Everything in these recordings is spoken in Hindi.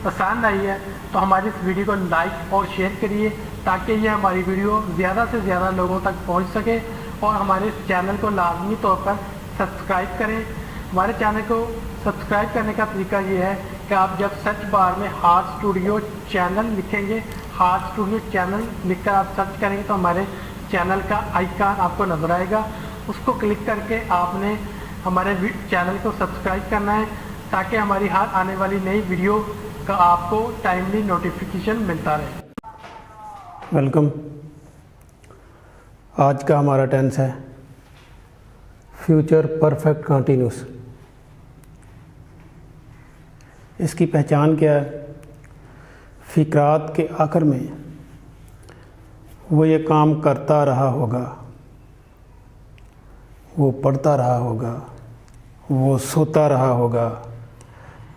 पसंद आई है तो हमारी इस वीडियो को लाइक और शेयर करिए, ताकि ये हमारी वीडियो ज़्यादा से ज़्यादा लोगों तक पहुंच सके। और हमारे इस चैनल को लाजमी तौर पर सब्सक्राइब करें। हमारे चैनल को सब्सक्राइब करने का तरीका ये है कि आप जब सर्च बार में हार्ट स्टूडियो चैनल लिखेंगे, हार्ट स्टूडियो चैनल लिखकर आप सर्च करेंगे तो हमारे चैनल का आइकन आपको नजर आएगा। उसको क्लिक करके आपने हमारे चैनल को सब्सक्राइब करना है, ताकि हमारी हर आने वाली नई वीडियो का आपको टाइमली नोटिफिकेशन मिलता रहे। वेलकम। आज का हमारा टेंस है फ्यूचर परफेक्ट कंटिन्यूस। इसकी पहचान क्या है? फ़िक्रात के आखिर में वो ये काम करता रहा होगा, वो पढ़ता रहा होगा, वो सोता रहा होगा,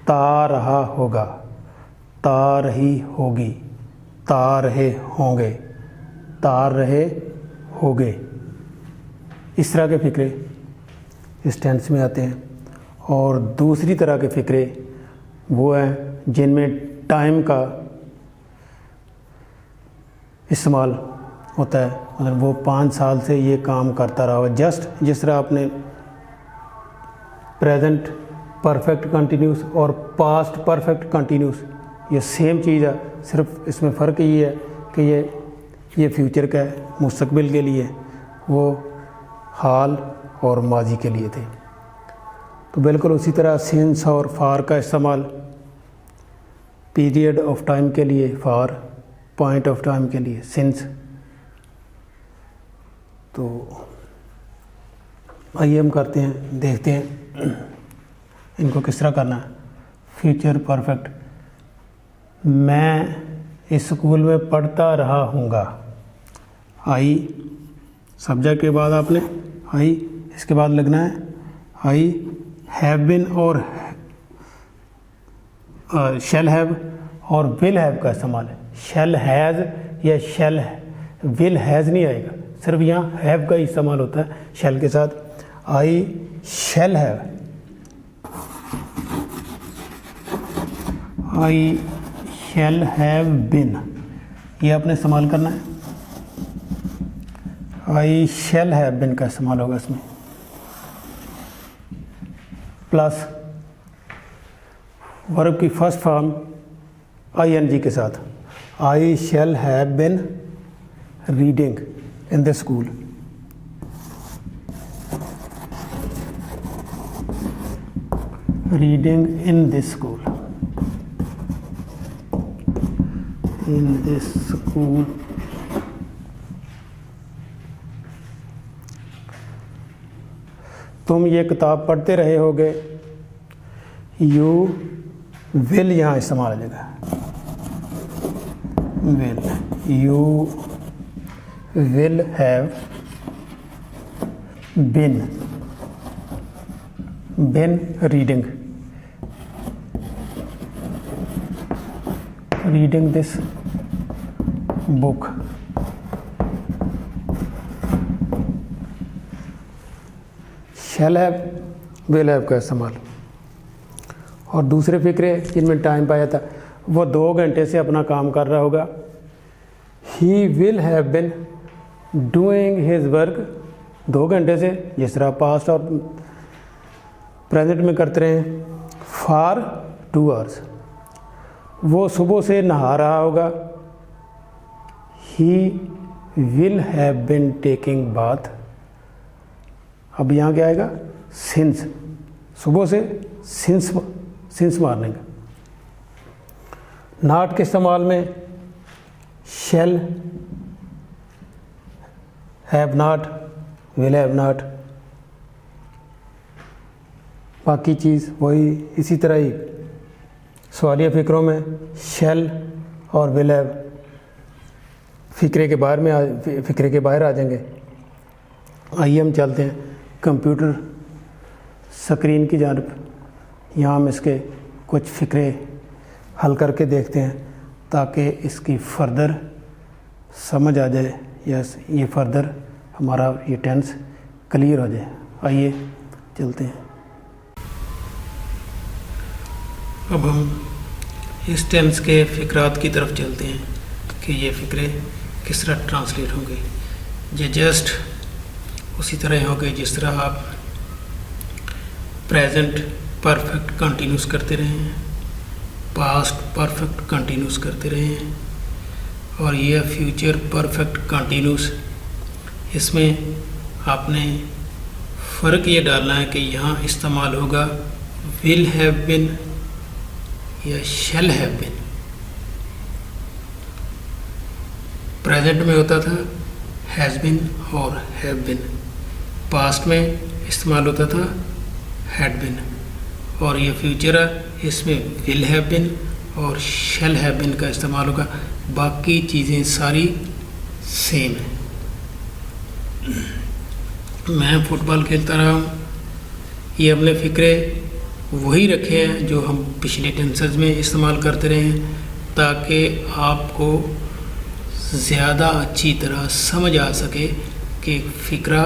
ता रहा होगा, ता रही होगी, ता रहे होंगे, ता रहे होगे। इस तरह के फ़िक्रे इस टेंस में आते हैं। और दूसरी तरह के फ़िक्रे वो हैं जिनमें टाइम का इस्तेमाल होता है। मतलब वो 5 साल से ये काम करता रहा हो। जस्ट जिस तरह आपने प्रेजेंट परफेक्ट कंटिन्यूस और पास्ट परफेक्ट कंटिन्यूस, ये सेम चीज़ है, सिर्फ इसमें फ़र्क ये है कि ये फ्यूचर का है, मुस्तकबिल के लिए, वो हाल और माजी के लिए थे। तो बिल्कुल उसी तरह सिंस और फार का इस्तेमाल पीरियड ऑफ टाइम के लिए फार, पॉइंट ऑफ टाइम के लिए सिंस। तो आइए हम करते हैं, देखते हैं इनको किस तरह करना है। फ्यूचर परफेक्ट, मैं इस स्कूल में पढ़ता रहा हूँगा। आई सब्जेक्ट के बाद आपने आई, इसके बाद लगना है आई हैव बिन और शैल हैव और विल हैव का इस्तेमाल है। शैल हैज़ या शैल विल हैज़ नहीं आएगा, सिर्फ यहाँ हैव का ही इस्तेमाल होता है शैल के साथ। I shall have, I shall have बिन, ये आपने इस्तेमाल करना है। आई शैल हैव बिन का इस्तेमाल होगा इसमें, प्लस वर्ब की फर्स्ट फॉर्म ING के साथ। I shall have been reading in the school. Reading in this school, in this school. तुम ये किताब पढ़ते रहे होगे। यू विल यहाँ इस्तेमाल हो जाएगा, will. You will have been reading, reading this book. Shall have, will have का इस्तेमाल। और दूसरे फ़िक्रे जिनमें टाइम पाया था, वो 2 घंटे से अपना काम कर रहा होगा। He will have been doing his work, 2 घंटे से, जिस तरह पास्ट और प्रेजेंट में करते रहे। फॉर 2 आवर्स, वो सुबह से नहा रहा होगा। He will have been taking bath. अब यहाँ क्या आएगा? सिंस, सुबह से सिंस मॉर्निंग। नॉट के इस्तेमाल में shall have not, will have not, बाकी चीज़ वही इसी तरह ही। सवालिया फ़िक्रों में शैल और विल हैव फ़िक्रे के बाहर आ जाएंगे। आइए हम चलते हैं कंप्यूटर स्क्रीन की जानिब। यहाँ हम इसके कुछ फ़िक्रे हल करके देखते हैं, ताकि इसकी फ़र्दर समझ आ जाए, या ये फ़र्दर हमारा ये टेंस क्लियर हो जाए। आइए चलते हैं। अब हम इस टेंस के फ़िक्रात की तरफ चलते हैं कि ये फ़िक्रे किस तरह ट्रांसलेट होंगे। ये जस्ट उसी तरह होंगे जिस तरह आप प्रेजेंट परफेक्ट कंटिन्यूस करते रहे हैं, पास्ट परफेक्ट कंटिन्यूस करते रहे हैं, और ये फ्यूचर परफेक्ट कंटिन्यूस। इसमें आपने फ़र्क ये डालना है कि यहाँ इस्तेमाल होगा विल हैव बिन या शैल हैव बिन। प्रेजेंट में होता था हैज़ बिन और हैव बिन, पास्ट में इस्तेमाल होता था हैड बिन, और ये फ्यूचर है इसमें विल हैव बिन और शैल हैव बिन का इस्तेमाल होगा। बाकी चीज़ें सारी सेम हैं। मैं फुटबॉल खेलता रहा हूँ, ये अपने फ़िक्रे वही रखे हैं जो हम पिछले टेंसेस में इस्तेमाल करते रहे हैं, ताकि आपको ज़्यादा अच्छी तरह समझ आ सके कि फ़िक्रा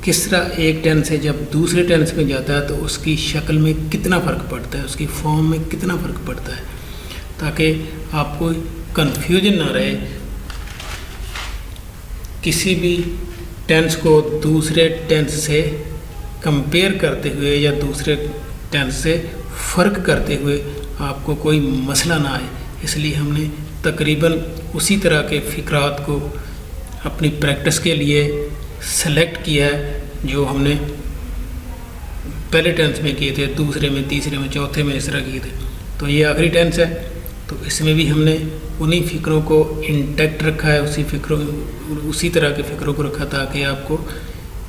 किस तरह एक टेंस से जब दूसरे टेंस में जाता है तो उसकी शक्ल में कितना फ़र्क पड़ता है, उसकी फॉर्म में कितना फ़र्क पड़ता है, ताकि आपको कन्फ्यूजन ना रहे। किसी भी टेंस को दूसरे टेंस से कंपेयर करते हुए या दूसरे टेंस से फ़र्क करते हुए आपको कोई मसला ना आए, इसलिए हमने तकरीबन उसी तरह के फ़िक्रात को अपनी प्रैक्टिस के लिए सेलेक्ट किया है जो हमने पहले टेंस में किए थे, दूसरे में, तीसरे में, चौथे में इस तरह किए थे। तो ये आखिरी टेंस है, तो इसमें भी हमने उन्हीं फ़िक्रों को इंटैक्ट रखा है, उसी तरह के फ़िक्रों को रखा ताकि आपको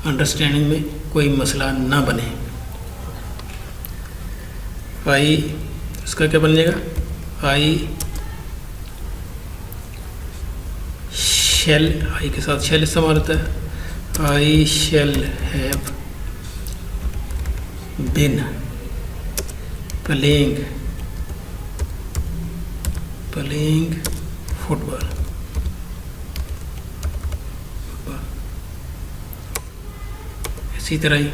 अंडरस्टैंडिंग में कोई मसला ना बने। आई, इसका क्या बन जाएगा? आई शैल, आई के साथ शैल इस्तेमाल होता है। I shall have been playing football. इसी तरह ही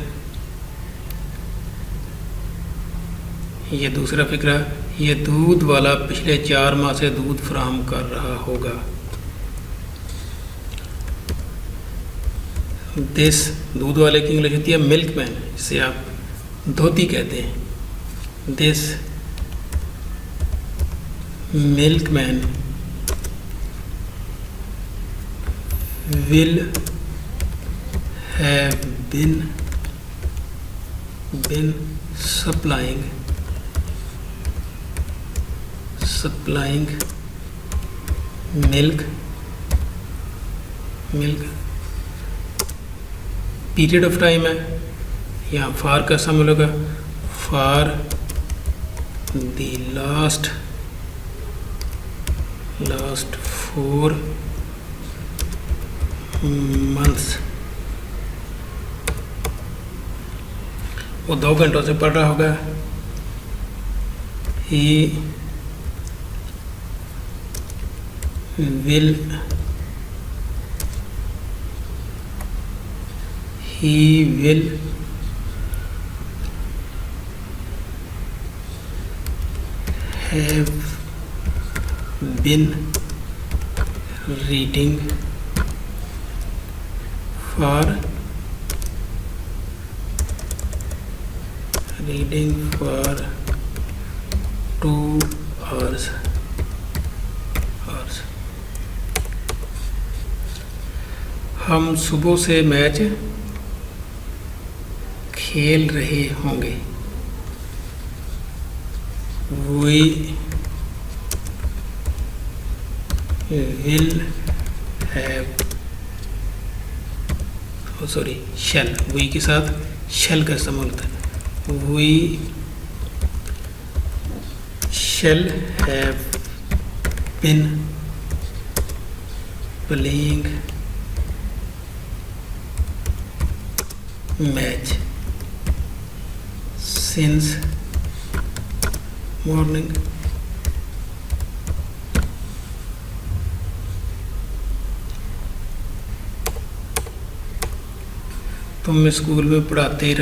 ये दूसरा फ़िक्रा, ये दूध वाला पिछले 4 माह से दूध फराहम कर रहा होगा। दिस, दूध वाले की इंग्लिश होती है मिल्कमैन, जिसे आप धोती कहते हैं। This milkman will have been supplying milk period of time है, यहाँ फार का शामिल होगा, फार द लास्ट 4 months। वो 2 घंटों से पढ़ रहा होगा। He will have been reading for 2 hours। हम सुबह से मैच खेल रहे होंगे। We will have, shall, we के साथ shall का इस्तेमाल होता है। We shall have been playing match since morning। तुम स्कूल में पढ़ाते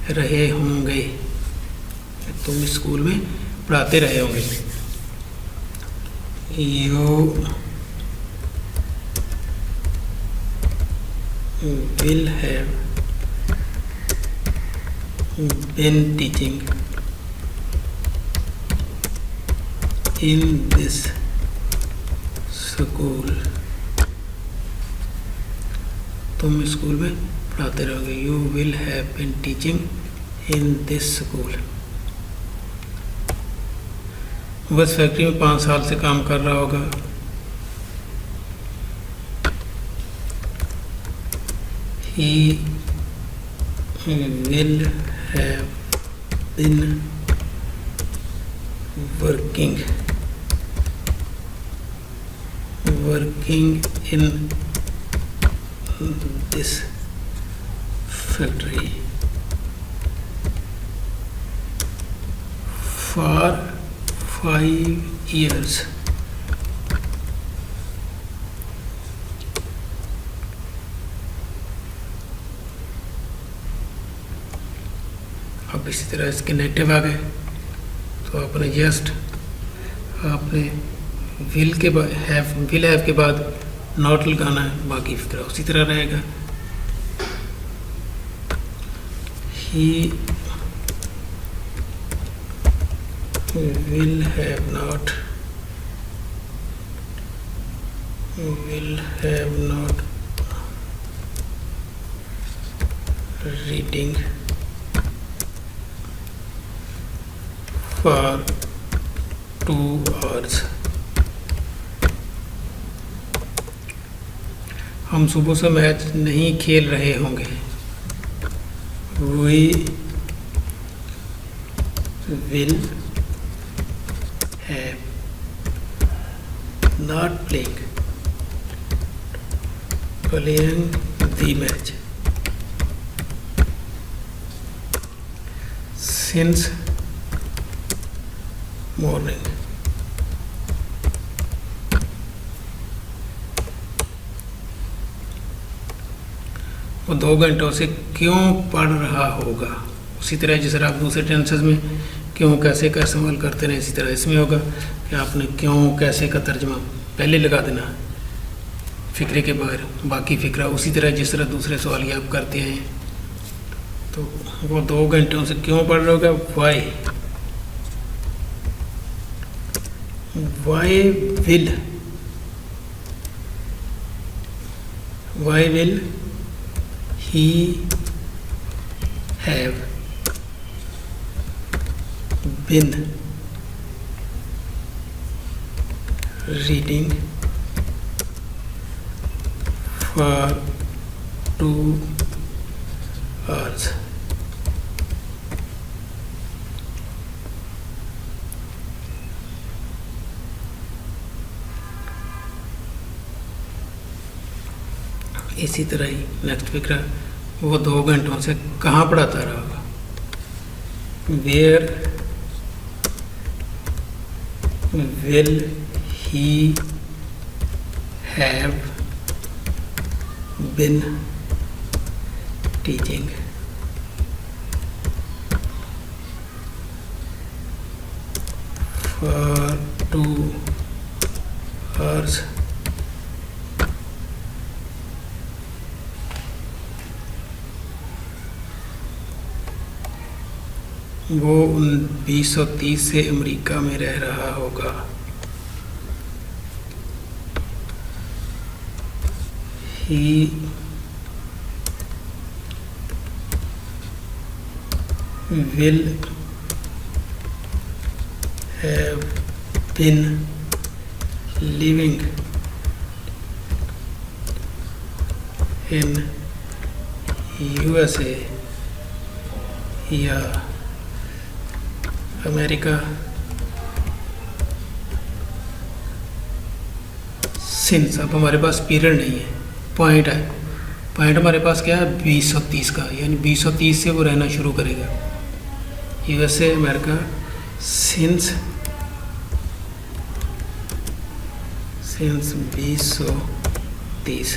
रहे होंगे। तुम स्कूल में पढ़ाते रहे होंगे। You will have been teaching in this school। तुम स्कूल में पढ़ाते रहोगे। You will have been teaching in this school। बस फैक्ट्री में 5 साल से काम कर रहा होगा। He will have been working in this factory for 5 years। अब इसी तरह इसके नेगेटिव आ गए तो आपने जस्ट आपने विल हैव के बाद नॉट लगाना है, बाकी फिक्रा उसी तरह रहेगा। ही will have not reading for 2 hours। हम सुबह से मैच नहीं खेल रहे होंगे। We will have not playing the match since morning। वो 2 घंटों से क्यों पढ़ रहा होगा। उसी तरह जिस तरह आप दूसरे टेंसेस में क्यों कैसे का इस्तेमाल करते हैं, इसी तरह इसमें होगा कि आपने क्यों कैसे का तर्जमा पहले लगा देना फिक्रे के बाहर, बाकी फिक्रा उसी तरह जिस तरह दूसरे सवाल आप करते हैं। तो वो 2 घंटों से क्यों पढ़ रहा होगा। why will he have been reading for 2 hours। इसी तरह ही नेक्स्ट फिक्रा, वो 2 घंटों से कहाँ पढ़ाता रहा होगा। Where will he have been teaching for 2 hours। वो 1930 से अमेरिका में रह रहा होगा। He will have been living in USA या अमेरिका सिंस। अब हमारे पास पीरियड नहीं है, पॉइंट है। पॉइंट हमारे पास क्या है 2030 का, यानी 2030 से वो रहना शुरू करेगा यूएसए अमेरिका सिंस 2030।